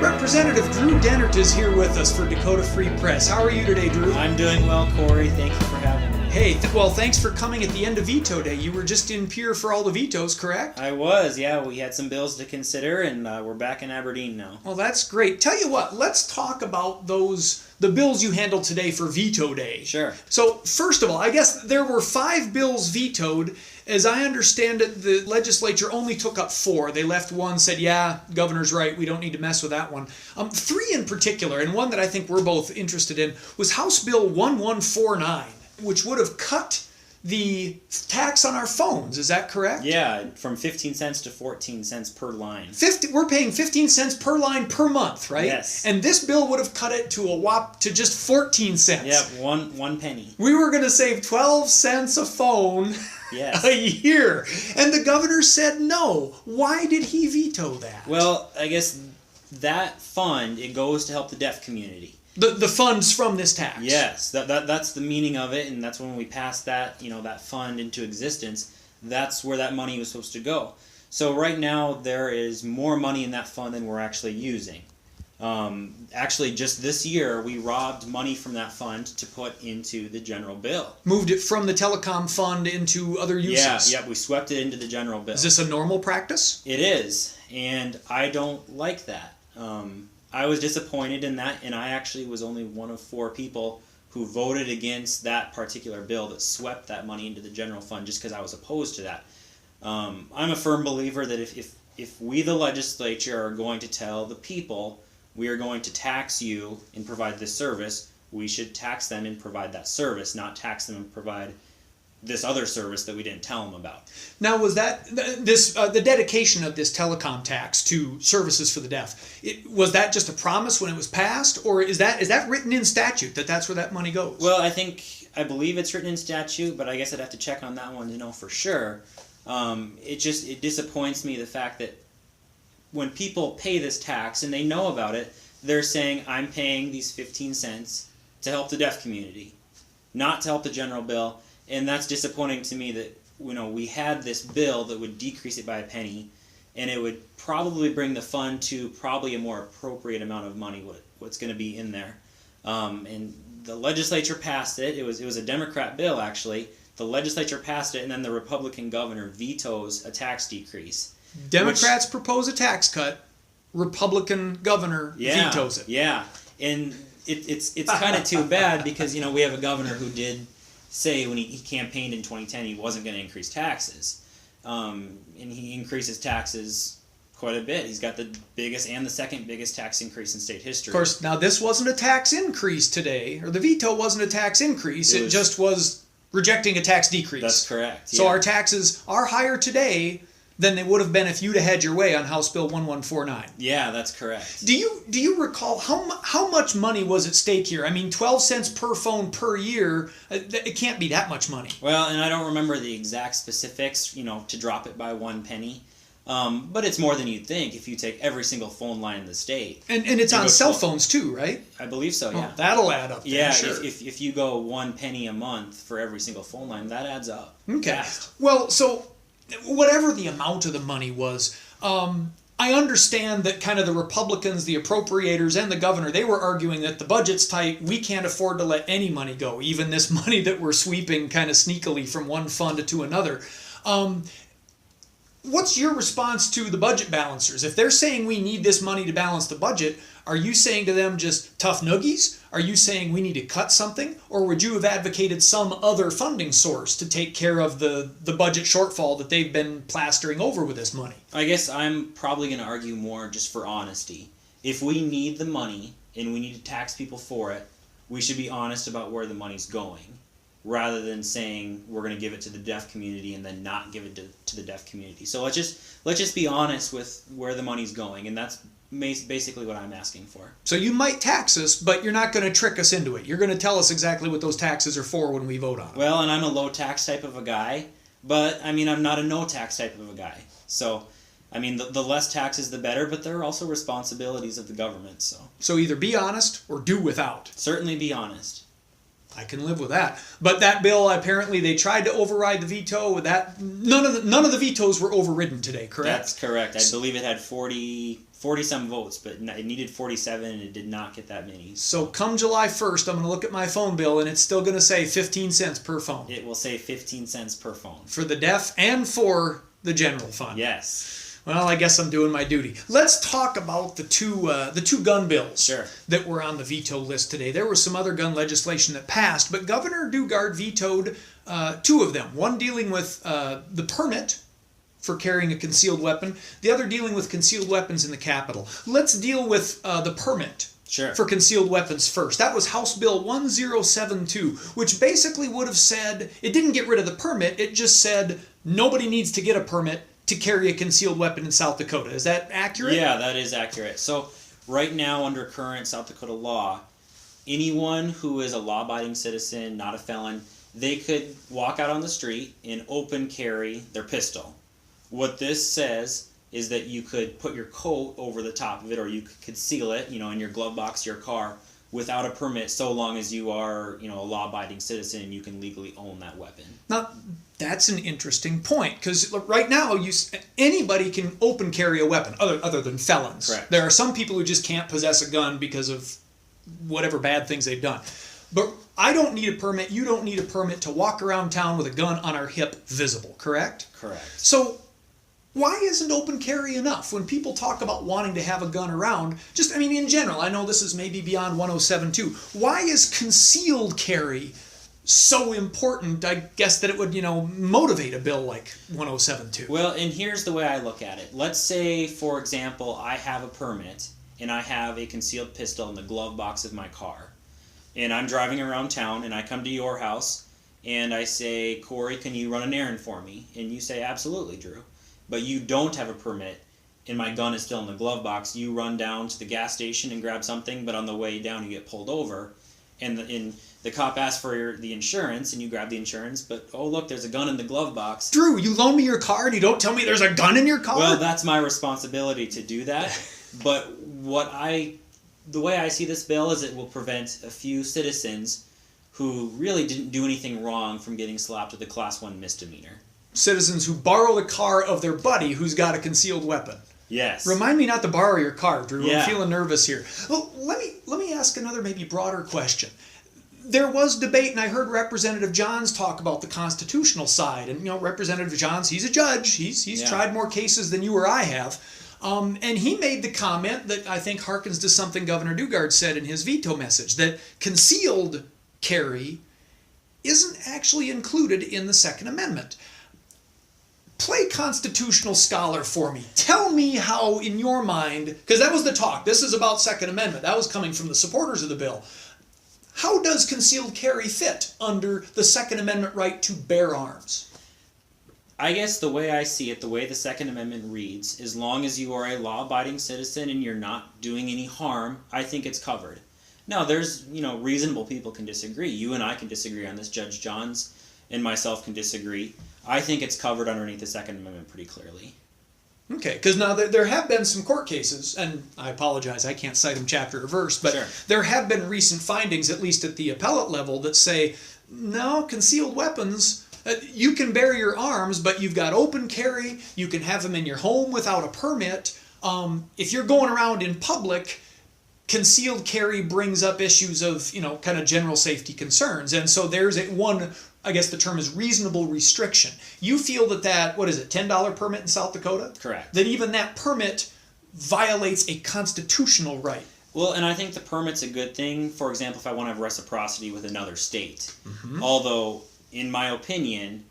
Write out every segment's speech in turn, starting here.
Representative Drew Dennert is here with us for Dakota Free Press. How are you today, Drew? I'm doing well, Corey. Thank you for having me. Hey, well, thanks for coming at the end of Veto Day. You were just in Pierre for all the vetoes, correct? I was, yeah. We had some bills to consider, and we're back in Aberdeen now. Well, that's great. Tell you what, let's talk about the bills you handled today for Veto Day. Sure. So, first of all, I guess there were 5 bills vetoed. As I understand it, the legislature only took up 4. They left one, said, yeah, governor's right, we don't need to mess with that one. 3 in particular, and one that I think we're both interested in, was House Bill 1149, which would have cut the tax on our phones. Is that correct? Yeah, from 15 cents to 14 cents per line. We're paying 15 cents per line per month, right? Yes. And this bill would have cut it to just 14 cents. Yeah, one penny. We were going to save 12 cents a phone. Yes. A year. And the governor said no. Why did he veto that? Well, I guess that fund, it goes to help the deaf community. The funds from this tax. Yes, that's the meaning of it, and that's when we passed that, that fund into existence. That's where that money was supposed to go. So right now there is more money in that fund than we're actually using. Actually, just this year, we robbed money from that fund to put into the general bill. Moved it from the telecom fund into other uses. Yeah, we swept it into the general bill. Is this a normal practice? It is, and I don't like that. I was disappointed in that, and I actually was only one of 4 people who voted against that particular bill that swept that money into the general fund just because I was opposed to that. I'm a firm believer that if we, the legislature, are going to tell the people we are going to tax you and provide this service, we should tax them and provide that service, not tax them and provide this other service that we didn't tell them about. Now, was that the dedication of this telecom tax to services for the deaf? Was that just a promise when it was passed, or is that written in statute that that's where that money goes? Well, I believe it's written in statute, but I guess I'd have to check on that one to know for sure. It disappoints me the fact that when people pay this tax and they know about it, they're saying, I'm paying these 15 cents to help the deaf community, not to help the general bill. And that's disappointing to me that we had this bill that would decrease it by a penny, and it would probably bring the fund to probably a more appropriate amount of money, what's going to be in there. And the legislature passed it. It was a Democrat bill, actually. The legislature passed it, and then the Republican governor vetoes a tax decrease. Democrats propose a tax cut. Republican governor vetoes it. Yeah, and it's kind of too bad because we have a governor who did say when he campaigned in 2010 he wasn't going to increase taxes, and he increases taxes quite a bit. He's got the biggest and the second biggest tax increase in state history. Of course, now this wasn't a tax increase today, or the veto wasn't a tax increase. It just was rejecting a tax decrease. That's correct. So our taxes are higher today than they would have been if you'd have had your way on House Bill 1149. Yeah, that's correct. Do you recall how much money was at stake here? I mean, 12 cents per phone per year, it can't be that much money. Well, and I don't remember the exact specifics, to drop it by 1 penny. But it's more than you'd think if you take every single phone line in the state. And it's on cell phones too, right? I believe so, yeah. Oh, that'll add up then, yeah, sure. If you go 1 penny a month for every single phone line, that adds up. Okay. Fast. Well, so whatever the amount of the money was, I understand that kind of the Republicans, the appropriators, and the governor, they were arguing that the budget's tight, we can't afford to let any money go, even this money that we're sweeping kind of sneakily from one fund to another. What's your response to the budget balancers? If they're saying we need this money to balance the budget, are you saying to them just tough noogies? Are you saying we need to cut something? Or would you have advocated some other funding source to take care of the budget shortfall that they've been plastering over with this money? I guess I'm probably going to argue more just for honesty. If we need the money and we need to tax people for it, we should be honest about where the money's going, rather than saying we're going to give it to the deaf community and then not give it to the deaf community. So let's just be honest with where the money's going, and that's basically what I'm asking for. So you might tax us, but you're not going to trick us into it. You're going to tell us exactly what those taxes are for when we vote on them. Well, and I'm a low tax type of a guy, but I'm not a no tax type of a guy. So the less taxes the better, but there are also responsibilities of the government. So either be honest or do without. Certainly be honest. I can live with that. But that bill, apparently, they tried to override the veto. That none of the vetoes were overridden today. Correct? That's correct. I believe it had 40 some votes, but it needed 47, and it did not get that many. So come July 1st, I'm going to look at my phone bill, and it's still going to say 15 cents per phone. It will say 15 cents per phone For the deaf and for the general fund. Yes. Well, I guess I'm doing my duty. Let's talk about the two gun bills Sure. that were on the veto list today. There was some other gun legislation that passed, but Governor Dugard vetoed two of them. One dealing with the permit for carrying a concealed weapon, the other dealing with concealed weapons in the Capitol. Let's deal with the permit. Sure. For concealed weapons first. That was House Bill 1072, which basically would have said, it didn't get rid of the permit, it just said nobody needs to get a permit to carry a concealed weapon in South Dakota. Is that accurate? Yeah, that is accurate. So right now, under current South Dakota law, anyone who is a law-abiding citizen, not a felon, they could walk out on the street and open carry their pistol. What this says is that you could put your coat over the top of it, or you could conceal it, in your glove box of your car without a permit, so long as you are, a law-abiding citizen and you can legally own that weapon. Now, that's an interesting point, because right now anybody can open carry a weapon, other than felons. Correct. There are some people who just can't possess a gun because of whatever bad things they've done. But I don't need a permit, you don't need a permit to walk around town with a gun on our hip visible, correct? Correct. So why isn't open carry enough? When people talk about wanting to have a gun around, in general, I know this is maybe beyond 1072. Why is concealed carry so important? I guess that it would, motivate a bill like 1072. Well, and here's the way I look at it. Let's say, for example, I have a permit and I have a concealed pistol in the glove box of my car. And I'm driving around town and I come to your house and I say, Corey, can you run an errand for me? And you say, absolutely, Drew. But you don't have a permit, and my gun is still in the glove box. You run down to the gas station and grab something, but on the way down you get pulled over, and the cop asks for the insurance, and you grab the insurance, but oh look, there's a gun in the glove box. Drew, you loan me your car and you don't tell me there's a gun in your car? Well, that's my responsibility to do that, but the way I see this bill is it will prevent a few citizens who really didn't do anything wrong from getting slapped with a Class 1 misdemeanor. Citizens who borrow the car of their buddy who's got a concealed weapon. Yes. Remind me not to borrow your car, Drew. Yeah. I'm feeling nervous here. Well, let me ask another maybe broader question. There was debate, and I heard Representative Johns talk about the constitutional side. And Representative Johns, he's a judge. He's tried more cases than you or I have. And he made the comment that I think harkens to something Governor Dugard said in his veto message, that concealed carry isn't actually included in the Second Amendment. Play constitutional scholar for me. Tell me how, in your mind, because that was the talk. This is about Second Amendment. That was coming from the supporters of the bill. How does concealed carry fit under the Second Amendment right to bear arms? I guess the way I see it, the way the Second Amendment reads, as long as you are a law-abiding citizen and you're not doing any harm, I think it's covered. Now, there's, reasonable people can disagree. You and I can disagree on this. Judge Johns and myself can disagree. I think it's covered underneath the Second Amendment pretty clearly. Okay, because now there have been some court cases, and I apologize, I can't cite them chapter or verse, but Sure. There have been recent findings, at least at the appellate level, that say, no, concealed weapons, you can bear your arms, but you've got open carry, you can have them in your home without a permit. If you're going around in public, concealed carry brings up issues of, kind of general safety concerns, and so there's one, I guess the term is reasonable restriction. You feel that what is it, $10 permit in South Dakota? Correct. That even that permit violates a constitutional right. Well, and I think the permit's a good thing. For example, if I want to have reciprocity with another state. Mm-hmm. Although, in my opinion,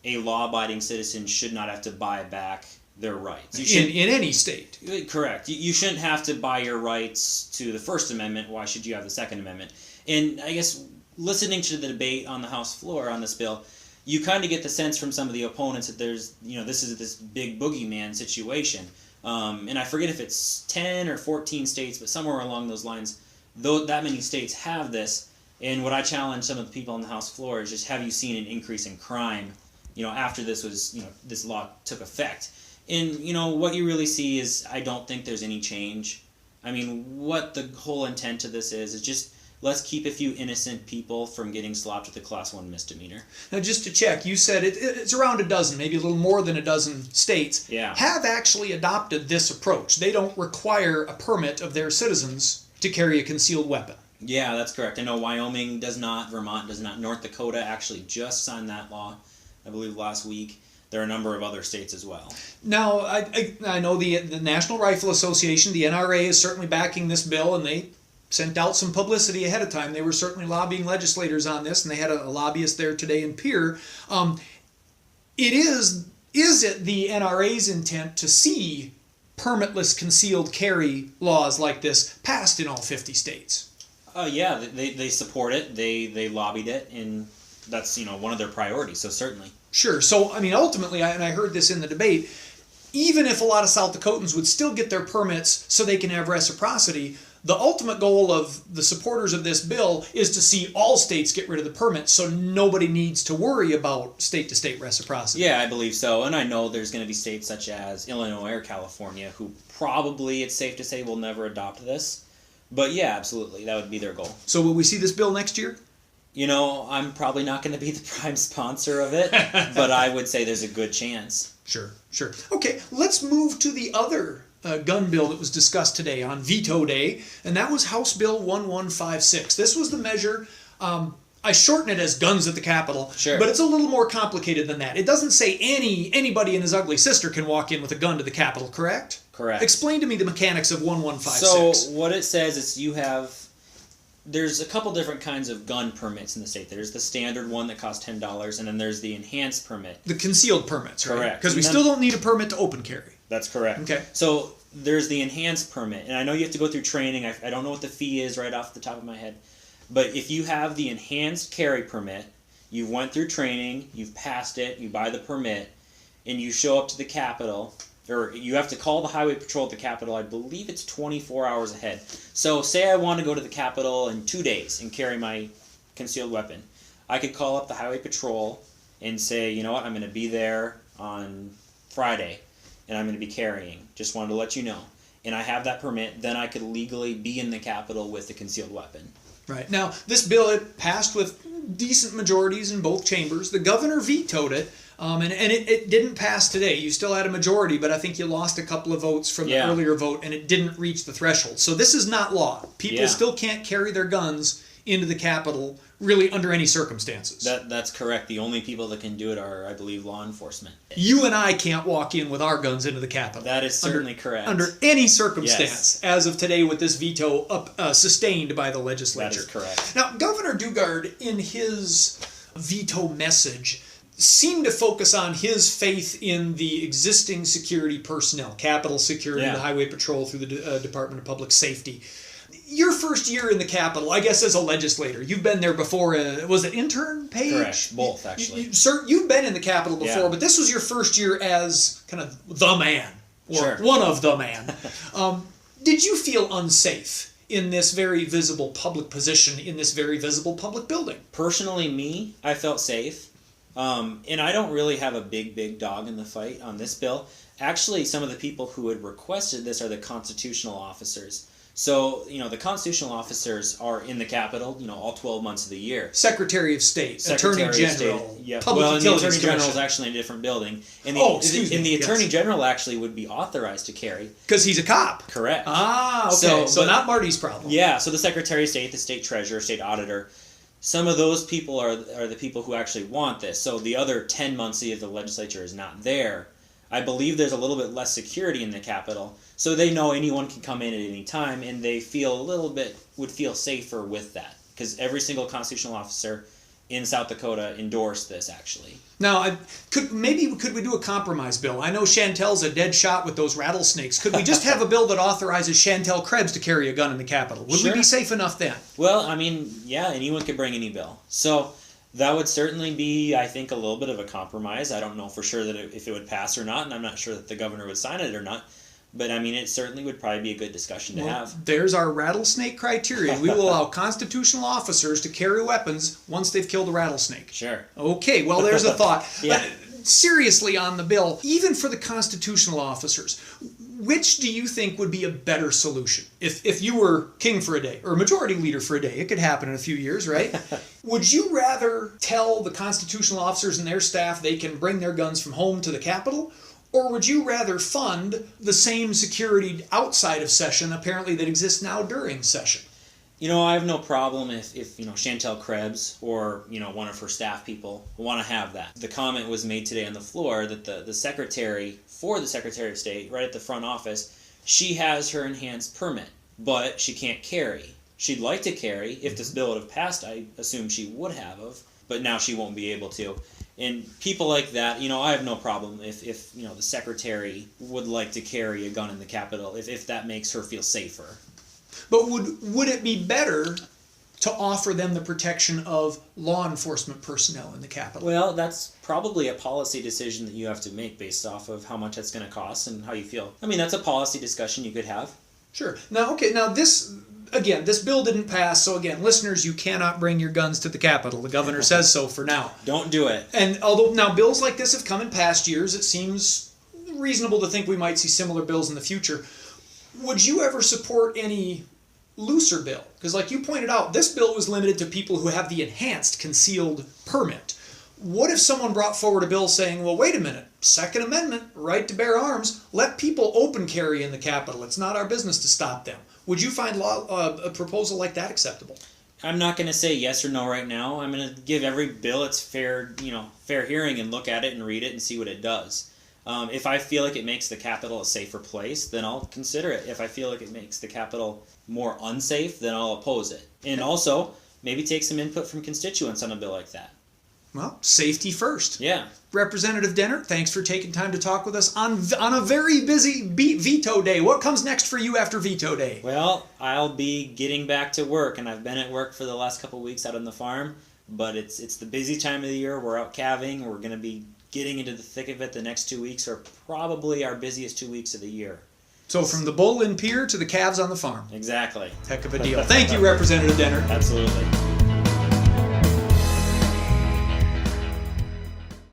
a law-abiding citizen should not have to buy back their rights. In any state. Correct. You shouldn't have to buy your rights to the First Amendment. Why should you have the Second Amendment? And I guess listening to the debate on the House floor on this bill, you kind of get the sense from some of the opponents that there's, this is this big boogeyman situation. And I forget if it's 10 or 14 states, but somewhere along those lines, though that many states have this. And what I challenge some of the people on the House floor is just, have you seen an increase in crime, after this was, this law took effect? And, what you really see is, I don't think there's any change. I mean, what the whole intent of this is just let's keep a few innocent people from getting slapped with a Class 1 misdemeanor. Now, just to check, you said it's around a dozen, maybe a little more than a dozen states have actually adopted this approach. They don't require a permit of their citizens to carry a concealed weapon. Yeah, that's correct. I know Wyoming does not, Vermont does not, North Dakota actually just signed that law, I believe last week. There are a number of other states as well. Now, I know the National Rifle Association, the NRA, is certainly backing this bill, and they sent out some publicity ahead of time. They were certainly lobbying legislators on this, and they had a lobbyist there today in Pierre. Is it the NRA's intent to see permitless concealed carry laws like this passed in all 50 states? Yeah, they support it. They lobbied it, and that's one of their priorities. So certainly. Sure. So I mean, ultimately, and I heard this in the debate, even if a lot of South Dakotans would still get their permits so they can have reciprocity, the ultimate goal of the supporters of this bill is to see all states get rid of the permit, so nobody needs to worry about state-to-state reciprocity. Yeah, I believe so. And I know there's going to be states such as Illinois or California who probably, it's safe to say, will never adopt this. But yeah, absolutely. That would be their goal. So will we see this bill next year? I'm probably not going to be the prime sponsor of it, but I would say there's a good chance. Sure. Okay, let's move to the other gun bill that was discussed today on Veto Day, and that was House Bill 1156. This was the measure, I shorten it as guns at the Capitol, sure, but it's a little more complicated than that. It doesn't say anybody and his ugly sister can walk in with a gun to the Capitol, correct? Correct. Explain to me the mechanics of 1156. So what it says is there's a couple different kinds of gun permits in the state. There's the standard one that costs $10, and then there's the enhanced permit. The concealed permits, right? Correct. Because we still don't need a permit to open carry. That's correct. Okay. So there's the enhanced permit, and I know you have to go through training. I don't know what the fee is right off the top of my head. But if you have the enhanced carry permit, you've went through training, you've passed it, you buy the permit, and you show up to the Capitol, or you have to call the Highway Patrol at the Capitol, I believe it's 24 hours ahead. So say I want to go to the Capitol in 2 days and carry my concealed weapon. I could call up the Highway Patrol and say, you know what, I'm going to be there on Friday, and I'm going to be carrying. Just wanted to let you know. And I have that permit, then I could legally be in the Capitol with a concealed weapon. Right. Now, this bill, it passed with decent majorities in both chambers. The governor vetoed it, and it didn't pass today. You still had a majority, but I think you lost a couple of votes from the earlier vote, and it didn't reach the threshold. So this is not law. People still can't carry their guns into the Capitol, really, under any circumstances. That's correct. The only people that can do it are, I believe, law enforcement. You and I can't walk in with our guns into the Capitol. That is certainly correct. Under any circumstance, as of today with this veto sustained by the legislature. That is correct. Now, Governor Dugard, in his veto message, seemed to focus on his faith in the existing security personnel, Capitol Security, the Highway Patrol through the Department of Public Safety. Your first year in the Capitol, I guess as a legislator, you've been there before. Was it intern, Paige? Correct, both actually. Sir, you've been in the Capitol before, but this was your first year as kind of the man, or one of the man. Did you feel unsafe in this very visible public position, in this very visible public building? Personally, me, I felt safe. And I don't really have a big dog in the fight on this bill. Actually, some of the people who had requested this are the constitutional officers. So, the constitutional officers are in the Capitol, all 12 months of the year. Secretary of State, Attorney General, Public the Attorney General is actually in a different building. And the Attorney General actually would be authorized to carry. Because he's a cop. Correct. Ah, okay. So not Marty's problem. Yeah, so the Secretary of State, the State Treasurer, State Auditor, some of those people are the people who actually want this. So the other 10 months of the legislature is not there. I believe there's a little bit less security in the Capitol, so they know anyone can come in at any time, and they would feel safer with that, because every single constitutional officer in South Dakota endorsed this, actually. Now, could we do a compromise bill? I know Chantel's a dead shot with those rattlesnakes. Could we just have a bill that authorizes Chantel Krebs to carry a gun in the Capitol? Would we be safe enough then? Well, anyone could bring any bill. So that would certainly be, I think, a little bit of a compromise. I don't know for sure that if it would pass or not, and I'm not sure that the governor would sign it or not. But, it certainly would probably be a good discussion to have. There's our rattlesnake criteria. We will allow constitutional officers to carry weapons once they've killed a rattlesnake. Sure. Okay, well, there's a thought. Seriously on the bill, even for the constitutional officers, Which do you think would be a better solution? If you were king for a day, or majority leader for a day, it could happen in a few years, right? Would you rather tell the constitutional officers and their staff they can bring their guns from home to the Capitol? Or would you rather fund the same security outside of session, apparently, that exists now during session? I have no problem if Chantel Krebs or, one of her staff people want to have that. The comment was made today on the floor that the secretary, for the Secretary of State, right at the front office, she has her enhanced permit, but she can't carry. She'd like to carry. If this bill would have passed, I assume she would have, but now she won't be able to. And people like that, I have no problem if the secretary would like to carry a gun in the Capitol, if that makes her feel safer. But would it be better to offer them the protection of law enforcement personnel in the Capitol? Well, that's probably a policy decision that you have to make based off of how much it's going to cost and how you feel. I mean, that's a policy discussion you could have. Sure. Now, this bill didn't pass, so again, listeners, you cannot bring your guns to the Capitol. The governor says so for now. Don't do it. And although now bills like this have come in past years, it seems reasonable to think we might see similar bills in the future. Would you ever support any looser bill? Because like you pointed out, this bill was limited to people who have the enhanced concealed permit. What if someone brought forward a bill saying, well, wait a minute, Second Amendment, right to bear arms, let people open carry in the Capitol. It's not our business to stop them. Would you find a proposal like that acceptable? I'm not going to say yes or no right now. I'm going to give every bill its fair hearing and look at it and read it and see what it does. If I feel like it makes the Capitol a safer place, then I'll consider it. If I feel like it makes the Capitol more unsafe, then I'll oppose it. And also, maybe take some input from constituents on a bill like that. Well, safety first. Yeah. Representative Dennert, thanks for taking time to talk with us on a very busy Veto Day. What comes next for you after Veto Day? Well, I'll be getting back to work, and I've been at work for the last couple of weeks out on the farm, but it's the busy time of the year. We're out calving. We're going to be getting into the thick of it. The next 2 weeks are probably our busiest 2 weeks of the year. So from the bull in pier to the calves on the farm. Exactly. Heck of a deal. Thank you, Representative Dennert. Absolutely.